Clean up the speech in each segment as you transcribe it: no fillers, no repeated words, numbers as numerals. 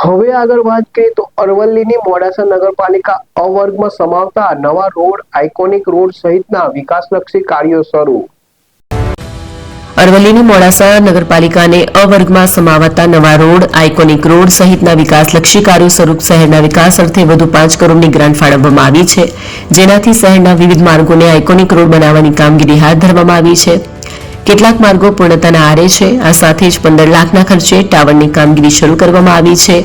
હવે આગળ વાત કરીએ તો અરવલ્લીની મોડાસા નગરપાલિકા અ વર્ગમાં સમાવતા નવા રોડ, આઇકોનિક રોડ સહિતના વિકાસલક્ષી કાર્યો શરૂ. અરવલ્લીની મોડાસા નગરપાલિકાને અ વર્ગમાં સમાવતા નવા રોડ, આઇકોનિક રોડ સહિતના વિકાસલક્ષી કાર્યો સ્વરૂપ શહેરના વિકાસ અર્થે વધુ 5 કરોડની ગ્રાન્ટ ફાળવવામાં આવી છે, જેનાથી શહેરના વિવિધ માર્ગોને આઇકોનિક રોડ બનાવવાની કામગીરી હાથ ધરવામાં આવી છે. કેટલાક માર્ગો પૂર્ણતાના આરે છે. આ સાથે જ 15 લાખના ખર્ચે ટાવરની કામગીરી શરૂ કરવામાં આવી છે.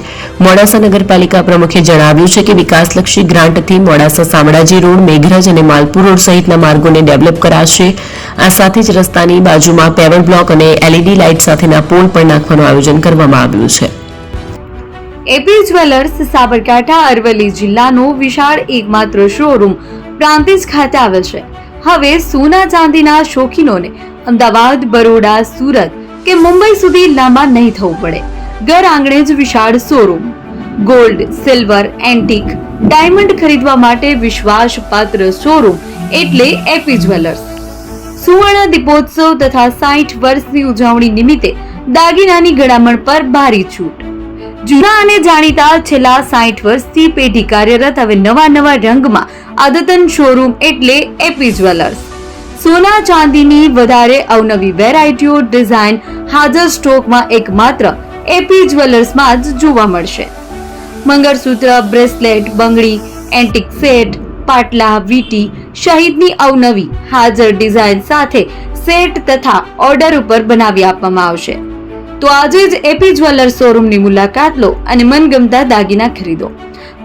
મોડાસા નગરપાલિકા પ્રમુખે જણાવ્યું છે કે વિકાસલક્ષી ગ્રાન્ટથી મોડાસા શામળાજી રોડ, મેઘરજ અને માલપુર રોડ સહિતના માર્ગોને ડેવલપ કરાશે. આ સાથે જ રસ્તાની બાજુમાં પેવર બ્લોક અને એલઈડી લાઇટ સાથેના પોલ પણ નાખવાનું આયોજન કરવામાં આવ્યું છે. એપી જ્વેલર્સ સાબરકાંઠા અરવલ્લી જિલ્લાનો વિશાળ એકમાત્ર શોરૂમ પ્રાંતિજ ખાતે આવેલ છે. હવે સોના ચાંદીના શોખીનોને અમદાવાદ, બરોડા, સુરત કે મુંબઈ સુધી લાંબા નહીં થવું પડે. ઘર આંગણે જ વિશાળ showroom. Gold, silver, antique, diamond ખરીદવા માટે વિશ્વાસપાત્ર શોરૂમ એટલે એપી જ્વેલર્સ. સુવર્ણ દીપોત્સવ તથા 60 વર્ષની ઉજવણી નિમિત્તે દાગીનાની ગળામણ પર ભારી છૂટ. જૂના અને જાણીતા છેલ્લા 60 વર્ષથી પેઢી કાર્યરત હવે નવા રંગમાં અદ્યતન શોરૂમ એટલે એપી જ્વેલર્સ. સોના ચાંદીની વધારે અવનવી વેરાયટીઓ, ડિઝાઇન હાજર સ્ટોકમાં એકમાત્ર એપી જ્વેલર્સમાં જ જોવા મળશે. મંગળસૂત્ર, બ્રેસલેટ, બંગડી, એન્ટિક સેટ, પાટલા, વીટી સહિતની અવનવી હાજર ડિઝાઇન સાથે સેટ તથા ઓર્ડર ઉપર બનાવી આપવામાં આવશે. તો આજે જ એપી જ્વેલર્સ શોરૂમની મુલાકાત લો અને મનગમતા દાગીના ખરીદો.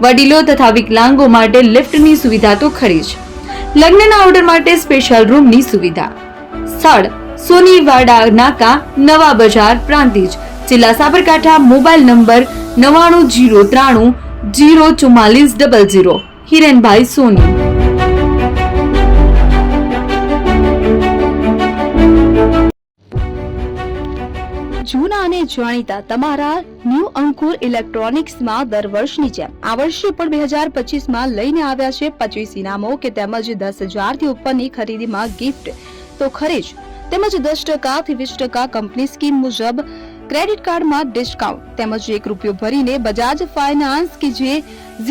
વડીલો તથા વિકલાંગો માટે લિફ્ટની સુવિધા તો ખરી જ. લગ્નના ઓર્ડર માટે સ્પેશિયલ રૂમની સુવિધા. સ્થળ સોનીવાડા નાકા, નવા બજાર, પ્રાંતિજ, જિલ્લા સાબરકાંઠા. Mobile number 9903 04400. હિરેનભાઈ સોની. જૂના અને જાણીતા તમારા ન્યૂ અંકુર ઇલેક્ટ્રોનિક્સમાં દર વર્ષની જેમ આ વર્ષે પણ 2025માં લઈને આવ્યા છે 25 ઇનામો કે તેમજ 10,000 થી ઉપરની ખરીદીમાં ગિફ્ટ તો ખરી જ, તેમજ 10% થી 20% કંપની સ્કીમ મુજબ ક્રેડિટ કાર્ડમાં ડિસ્કાઉન્ટ તેમજ ₹1 ભરીને બજાજ ફાઇનાન્સ કે જે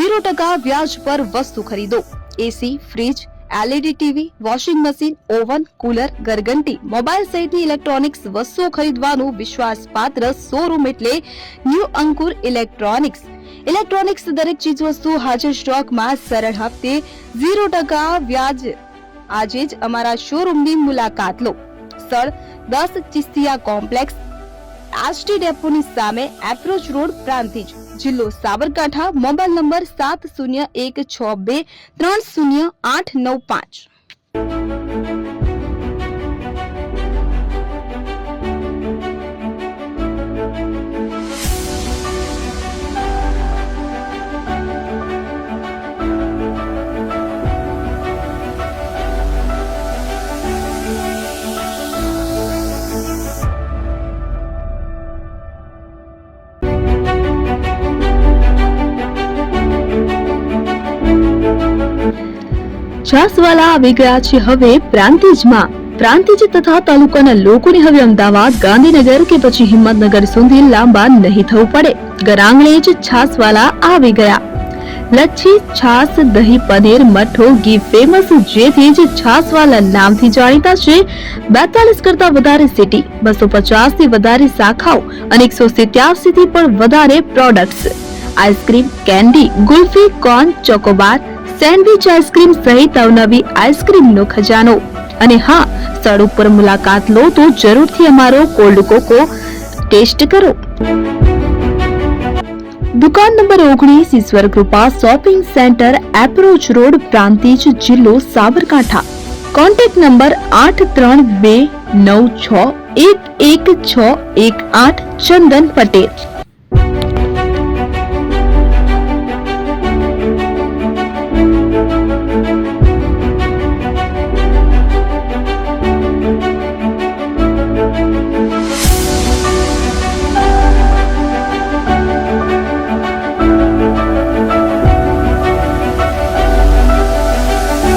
0% વ્યાજ પર વસ્તુ ખરીદો. AC, fridge, LED TV, washing machine, oven, cooler, ગરગંટી, મોબાઈલ સહિતની ઇલેક્ટ્રોનિક્સ વસ્તુઓ ખરીદવાનું વિશ્વાસપાત્ર શોરૂમ એટલે ન્યૂ અંકુર ઇલેક્ટ્રોનિક્સ. ઇલેક્ટ્રોનિક્સ દરેક ચીજ વસ્તુ હાજર સ્ટોકમાં, સરળ હપ્તે, 0% વ્યાજ. આજે જ અમારા શોરૂમની મુલાકાત લો. સ્થળ 10 ચિસ્તિયા કોમ્પ્લેક્સ, આષ્ટી ડેપોની સામે, એપ્રોચ રોડ, પ્રાંતિજ, જિલ્લો સાબરકાંઠા. Mobile number 7016230895. છાસવાલા આવી ગયા છે હવે પ્રાંતિજમાં. પ્રાંતિજ તથા તાલુકાના લોકોને હવે અમદાવાદ, ગાંધીનગર કે પછી હિંમતનગર સુધી લાંબા નહીં થવું પડે. ઘર આંગણે જ છાસવાલા આવી ગયા. લચ્છી, છાસ, દહીં, પનીર, મઠો, ઘી ફેમસ, જેથી જ છાસવાલા નામથી જાણીતા છે. 42 કરતા વધારે સિટી, 250 થી વધારે શાખાઓ અને 187 થી પણ વધારે products. Ice cream, candy, kulfi, corn, Chocobar, sandwich ice cream સહિત અવનવી આઈસ્ક્રીમનો ખજાનો. અને હા, સ્થળ ઉપર મુલાકાત લો તો જરૂરથી અમારો કોલ્ડ કોકો ટેસ્ટ કરો. દુકાન number 19, Ishwar Krupa shopping centre, approach road, Prantij, જિલ્લો સાબરકાંઠા. Contact number 8329611618. ચંદન પટેલ.